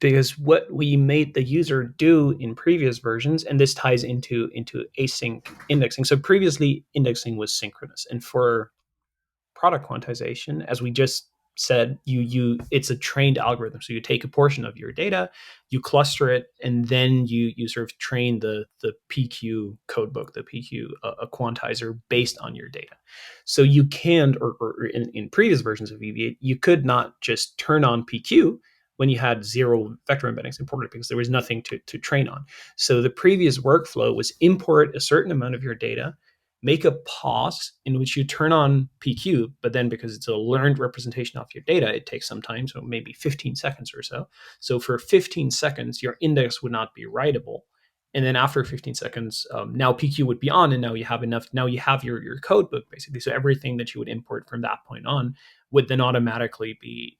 because what we made the user do in previous versions, and this ties into async indexing. So previously indexing was synchronous, and for product quantization, as we just said, you it's a trained algorithm. So you take a portion of your data, you cluster it, and then you sort of train the PQ codebook, the PQ a quantizer based on your data. So you can, or in previous versions of Weaviate, you could not just turn on PQ when you had zero vector embeddings imported because there was nothing to train on. So the previous workflow was import a certain amount of your data, make a pause in which you turn on PQ, but then because it's a learned representation of your data, it takes some time, so maybe 15 seconds or so. So for 15 seconds, your index would not be writable. And then after 15 seconds, now PQ would be on, and now you have enough. Now you have your code book basically. So everything that you would import from that point on would then automatically be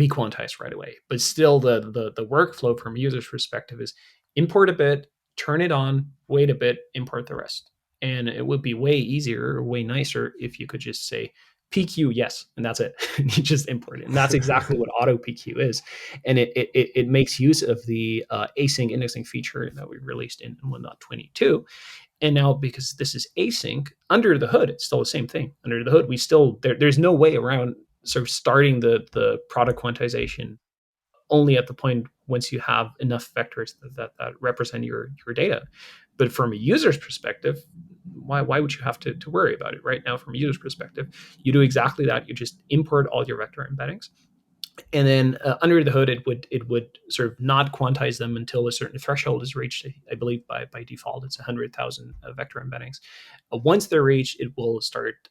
quantized right away. But still, the workflow from a user's perspective is import a bit, turn it on, wait a bit, import the rest. And it would be way easier, way nicer if you could just say PQ yes, and that's it. You just import it, and that's exactly what AutoPQ is. And it makes use of the async indexing feature that we released in 1.22. And now, because this is async, under the hood, it's still the same thing. Under the hood, we still there's no way around sort of starting the product quantization only at the point once you have enough vectors that represent your data. But from a user's perspective, why would you have to worry about it right now? From a user's perspective, you do exactly that. You just import all your vector embeddings, and then under the hood, it would sort of not quantize them until a certain threshold is reached. I believe by default it's 100,000 vector embeddings. Once they're reached, it will start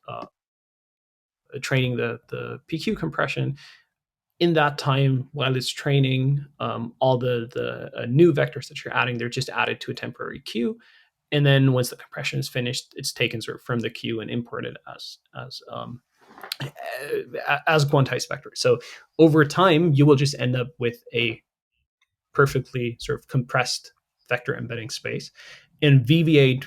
training the PQ compression. In that time, while it's training, all the new vectors that you're adding, they're just added to a temporary queue. And then once the compression is finished, it's taken sort of from the queue and imported as quantized vectors. So over time, you will just end up with a perfectly sort of compressed vector embedding space. And Weaviate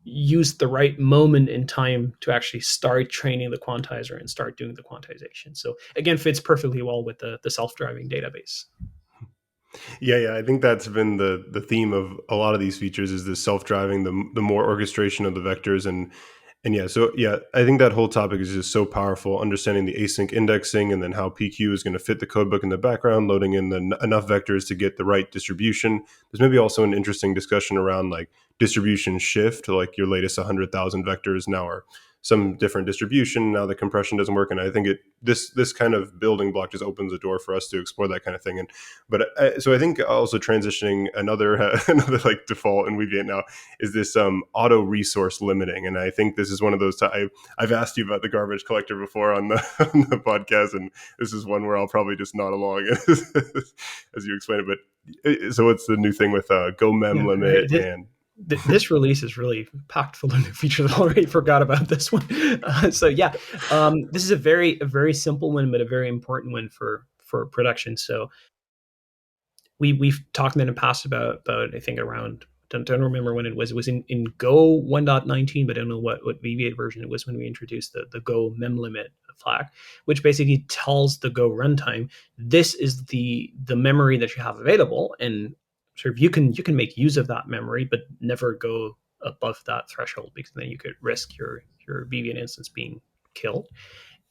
used the right moment in time to actually start training the quantizer and start doing the quantization. So again, fits perfectly well with the self-driving database. Yeah. I think that's been the theme of a lot of these features is the self-driving, the more orchestration of the vectors, and yeah, I think that whole topic is just so powerful. Understanding the async indexing and then how PQ is going to fit the codebook in the background, loading in enough vectors to get the right distribution. There's maybe also an interesting discussion around like distribution shift, like your latest 100,000 vectors now are some different distribution. Now the compression doesn't work, and I think this kind of building block just opens the door for us to explore that kind of thing. So I think also transitioning another another like default in Weaviate now is this auto resource limiting, and I think this is one of those. I've asked you about the garbage collector before on the on the podcast, and this is one where I'll probably just nod along as you explain it. But so what's the new thing with GOMEMLIMIT Yeah, and this release is really packed full of new features. I already forgot about this one. So yeah, this is a very simple one, but a very important one for production. So we've talked in the past about I think around don't remember when it was. It was in Go 1.19, but I don't know what Weaviate version it was when we introduced the Go memlimit flag, which basically tells the Go runtime this is the memory that you have available, and sort of you can make use of that memory, but never go above that threshold because then you could risk your Weaviate instance being killed.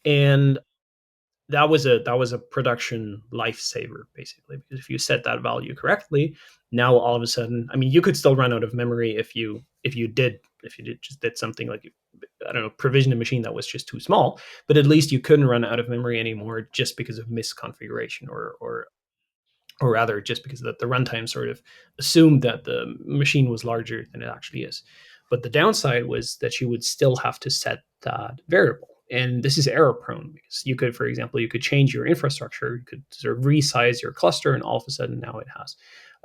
And that was a production lifesaver basically, because if you set that value correctly, now all of a sudden, I mean, you could still run out of memory if you did something like, I don't know, provision a machine that was just too small, but at least you couldn't run out of memory anymore just because of misconfiguration, or rather just because the runtime sort of assumed that the machine was larger than it actually is. But the downside was that you would still have to set that variable. And this is error prone because you could, for example, you could change your infrastructure, you could sort of resize your cluster, and all of a sudden now it has,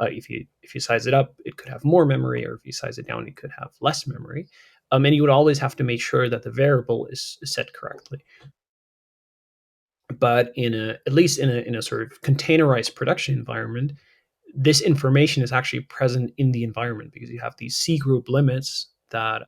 if you size it up, it could have more memory, or if you size it down, it could have less memory. And you would always have to make sure that the variable is set correctly. But at least in a sort of containerized production environment, this information is actually present in the environment because you have these C group limits that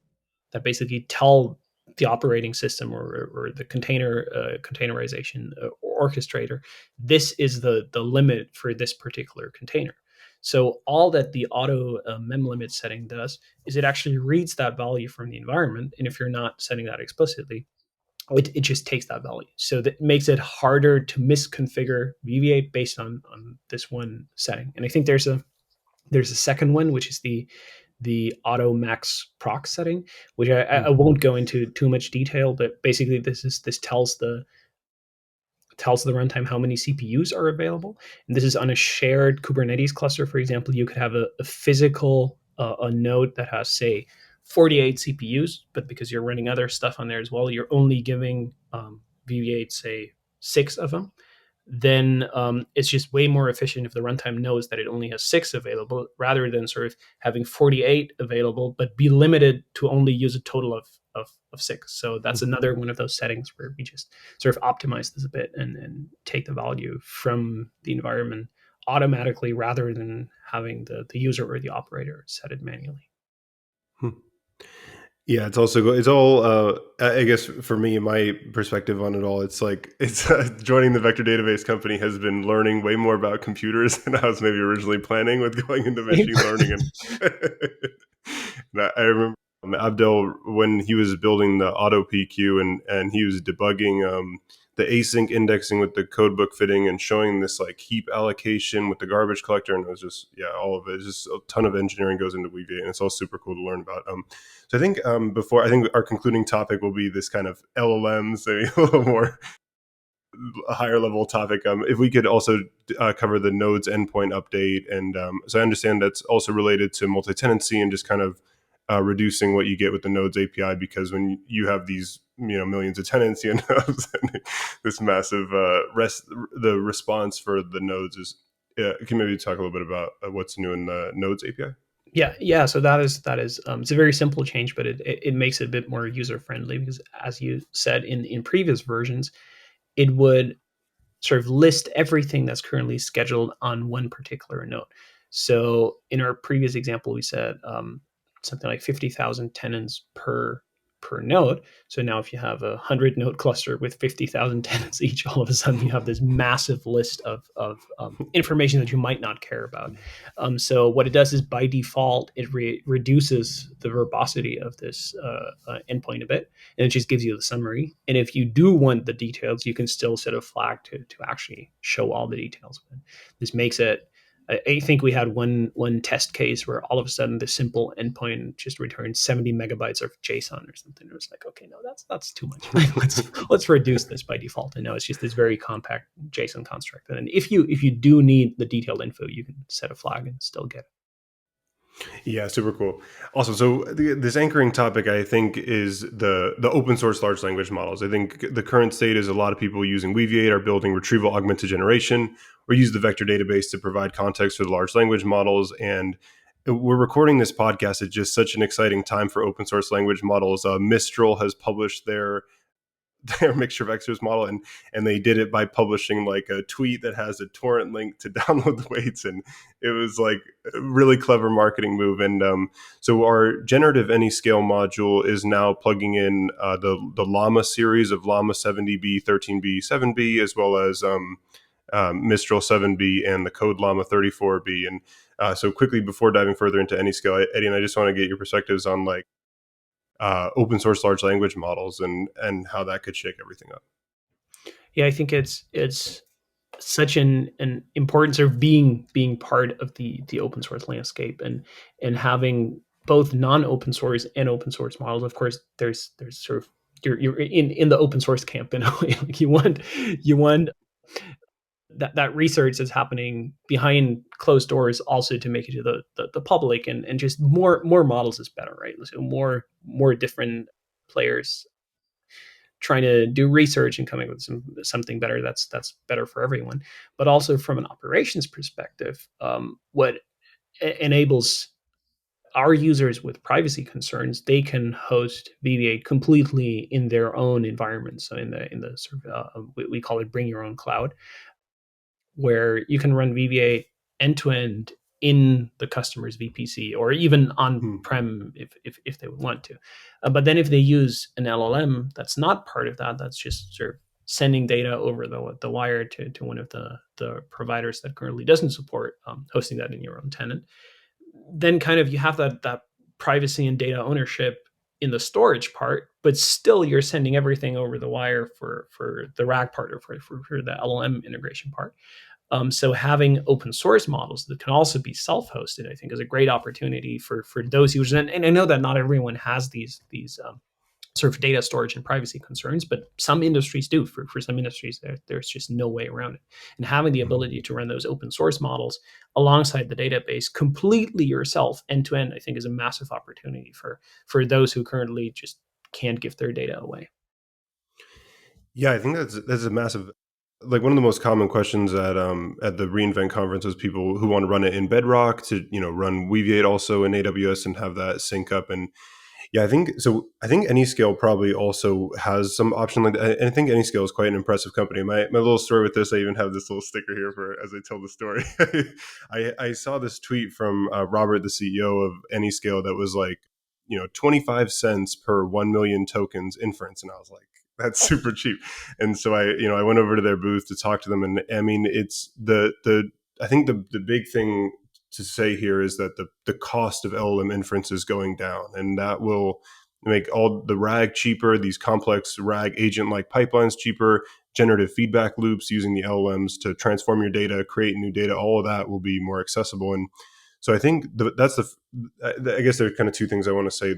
basically tell the operating system or the containerization orchestrator, this is the limit for this particular container. So all that the auto mem limit setting does is it actually reads that value from the environment. And if you're not setting that explicitly, it just takes that value. So that makes it harder to misconfigure Weaviate based on this one setting. And I think there's a second one, which is the auto max proc setting, which I won't go into too much detail, but basically this tells the runtime how many CPUs are available. And this is on a shared Kubernetes cluster. For example, you could have a physical a node that has, say, 48 CPUs, but because you're running other stuff on there as well, you're only giving Weaviate, say, 6 of them. Then it's just way more efficient if the runtime knows that it only has 6 available, rather than sort of having 48 available, but be limited to only use a total of 6. So that's another one of those settings where we just sort of optimize this a bit and take the value from the environment automatically, rather than having the user or the operator set it manually. Yeah, it's all. I guess for me, my perspective on it all, it's like joining the vector database company has been learning way more about computers than I was maybe originally planning with going into machine learning. And I remember Abdel when he was building the AutoPQ and he was debugging the async indexing with the codebook fitting and showing this like heap allocation with the garbage collector, and it was just all of it. It's just a ton of engineering goes into Weaviate, and it's all super cool to learn about. So I think before I think our concluding topic will be this kind of LLMs, a little more a higher level topic. If we could also cover the nodes endpoint update, and so I understand that's also related to multi-tenancy and just kind of reducing what you get with the nodes API, because when you have these millions of tenants, and this massive the response for the nodes is. Can maybe talk a little bit about what's new in the nodes API? Yeah. So that is it's a very simple change, but it makes it a bit more user friendly, because as you said in previous versions, it would sort of list everything that's currently scheduled on one particular node. So in our previous example, we said something like 50,000 tenants per node. So now if you have a 100 node cluster with 50,000 tenants each, all of a sudden you have this massive list of information that you might not care about. So what it does is by default, it reduces the verbosity of this endpoint a bit, and it just gives you the summary. And if you do want the details, you can still set a flag to actually show all the details. This makes it, I think we had one test case where all of a sudden the simple endpoint just returned 70 megabytes of JSON or something. It was like, okay, no, that's too much. let's reduce this by default. And now it's just this very compact JSON construct. And if you do need the detailed info, you can set a flag and still get it. Yeah, super cool. Awesome. So this anchoring topic, I think, is the open source large language models. I think the current state is a lot of people using Weaviate are building retrieval augmented generation or use the vector database to provide context for the large language models. And we're recording this podcast at just such an exciting time for open source language models. Mistral has published their mixture vectors model, and they did it by publishing like a tweet that has a torrent link to download the weights, and it was like a really clever marketing move. And so our generative Anyscale module is now plugging in the Llama series of Llama 70B, 13B, 7B, as well as Mistral 7B and the Code Llama 34B. And so quickly before diving further into Anyscale, Eddie, and I just want to get your perspectives on like open source large language models and how that could shake everything up. Yeah, I think it's such an important sort of being part of the open source landscape, and having both non-open source and open source models. Of course, there's sort of you're in the open source camp in a way. Like you want that research that's happening behind closed doors also to make it to the public, and just more models is better, right? So more different players trying to do research and coming with something better that's better for everyone. But also from an operations perspective, what enables our users with privacy concerns, they can host Weaviate completely in their own environment. So in the sort of we call it bring your own cloud, where you can run Weaviate end to end in the customer's VPC or even on Hmm. prem if they would want to. But then if they use an LLM that's not part of that, that's just sort of sending data over the wire to one of the providers that currently doesn't support hosting that in your own tenant, then kind of you have that privacy and data ownership in the storage part, but still you're sending everything over the wire for the RAG part or for the LLM integration part. So having open source models that can also be self-hosted, I think, is a great opportunity for those users. And I know that not everyone has these sort of data storage and privacy concerns, but some industries do. For some industries, there's just no way around it. And having the ability to run those open source models alongside the database completely yourself end to end, I think, is a massive opportunity for those who currently just can't give their data away. Yeah, I think that's a massive, like one of the most common questions at the reInvent conference was people who want to run it in Bedrock to run Weaviate also in AWS and have that sync up. And yeah, I think so. I think Anyscale probably also has some option like that. And I think Anyscale is quite an impressive company. My little story with this, I even have this little sticker here for as I tell the story. I saw this tweet from Robert, the CEO of Anyscale, that was like 25 cents per 1 million tokens inference, and I was like, that's super cheap. And so I went over to their booth to talk to them, and I mean, it's the I think the big thing to say here is that the cost of LLM inference is going down, and that will make all the RAG cheaper, these complex RAG agent like pipelines cheaper, generative feedback loops using the LLMs to transform your data, create new data, all of that will be more accessible. And so I think that's I guess there are kind of two things I want to say.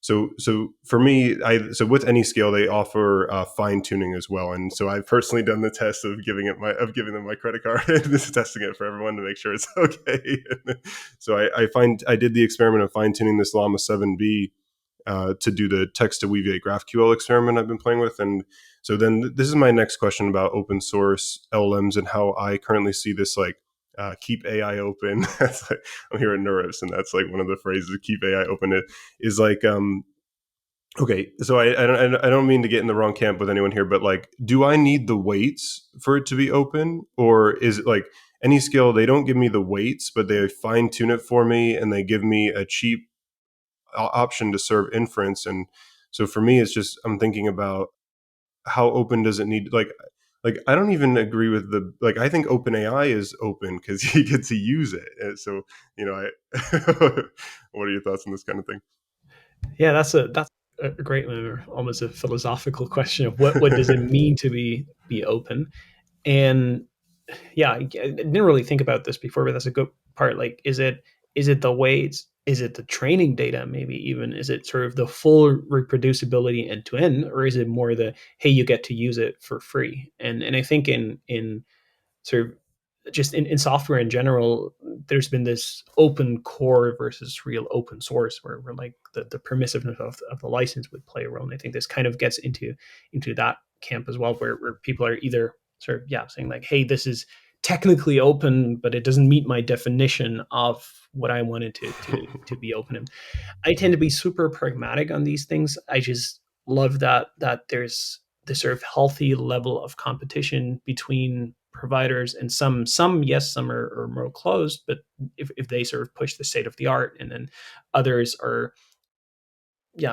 So for me, so with Anyscale they offer fine tuning as well, and so I've personally done the test of giving them my credit card and just testing it for everyone to make sure it's okay. So I did the experiment of fine tuning this Llama 7B to do the text to Weaviate GraphQL experiment I've been playing with, and so then this is my next question about open source LLMs and how I currently see this like. Keep AI open. That's like, I'm here at Neuros, and that's like one of the phrases. Keep AI open. It is like okay, so I don't mean to get in the wrong camp with anyone here, but like, do I need the weights for it to be open, or is it like Anyscale? They don't give me the weights, but they fine tune it for me, and they give me a cheap option to serve inference. And so for me, it's just I'm thinking about how open does it need? Like I don't even agree with the like. I think OpenAI is open because you get to use it. And so what are your thoughts on this kind of thing? Yeah, that's a great one, almost a philosophical question of what does it mean to be open. And yeah, I didn't really think about this before, but that's a good part. Like, is it the weights? Is it the training data? Maybe even is it sort of the full reproducibility end to end, or is it more the hey, you get to use it for free? And I think in sort of just in software in general, there's been this open core versus real open source where like the permissiveness of the license would play a role. And I think this kind of gets into that camp as well, where people are either sort of saying like, hey, this is technically open, but it doesn't meet my definition of what I wanted to be open. And I tend to be super pragmatic on these things. I just love that there's this sort of healthy level of competition between providers, and some yes, some are more closed, but if they sort of push the state of the art, and then others are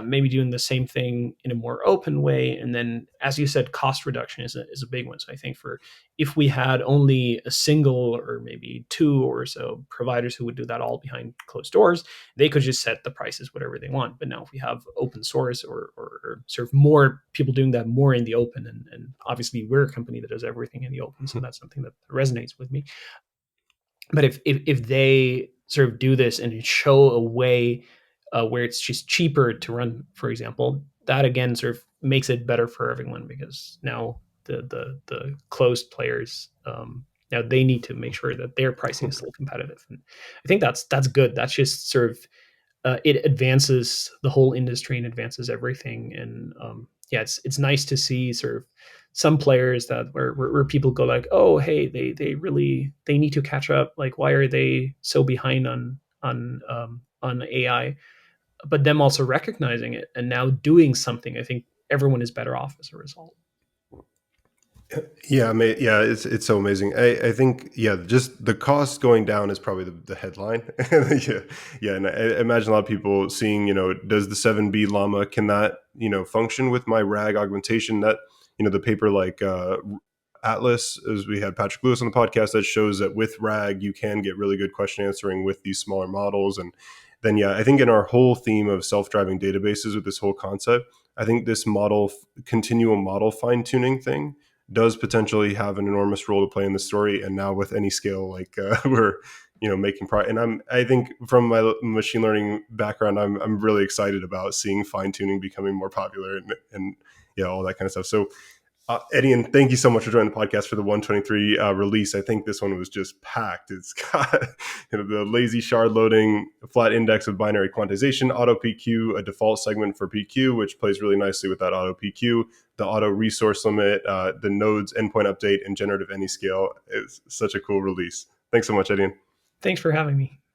maybe doing the same thing in a more open way. And then, as you said, cost reduction is a big one. So I think for if we had only a single or maybe two or so providers who would do that all behind closed doors, they could just set the prices whatever they want. But now if we have open source or sort of more people doing that more in the open, and obviously we're a company that does everything in the open, so that's something that resonates with me. But if they sort of do this and show a way where it's just cheaper to run, for example, that again sort of makes it better for everyone, because now the closed players, now they need to make sure that their pricing is still competitive. And I think that's good. That's just sort of it advances the whole industry and advances everything. And it's nice to see sort of some players that where people go like, oh, hey, they really they need to catch up. Like, why are they so behind on AI? But them also recognizing it and now doing something. I think everyone is better off as a result. Yeah, yeah, it's so amazing. I think just the cost going down is probably the headline. Yeah, yeah, and I imagine a lot of people seeing, does the 7B llama, can that function with my RAG augmentation? That the paper like Atlas, as we had Patrick Lewis on the podcast, that shows that with RAG you can get really good question answering with these smaller models. And then I think in our whole theme of self-driving databases with this whole concept, I think this continual model fine tuning thing does potentially have an enormous role to play in the story. And now with Anyscale, like we're making progress. And I think from my machine learning background, I'm really excited about seeing fine tuning becoming more popular and all that kind of stuff. So Etienne, thank you so much for joining the podcast for the 123 release. I think this one was just packed. It's got the lazy shard loading, flat index with binary quantization, AutoPQ, a default segment for PQ, which plays really nicely with that AutoPQ, the auto resource limit, the nodes endpoint update, and generative Anyscale. It's such a cool release. Thanks so much, Etienne. Thanks for having me.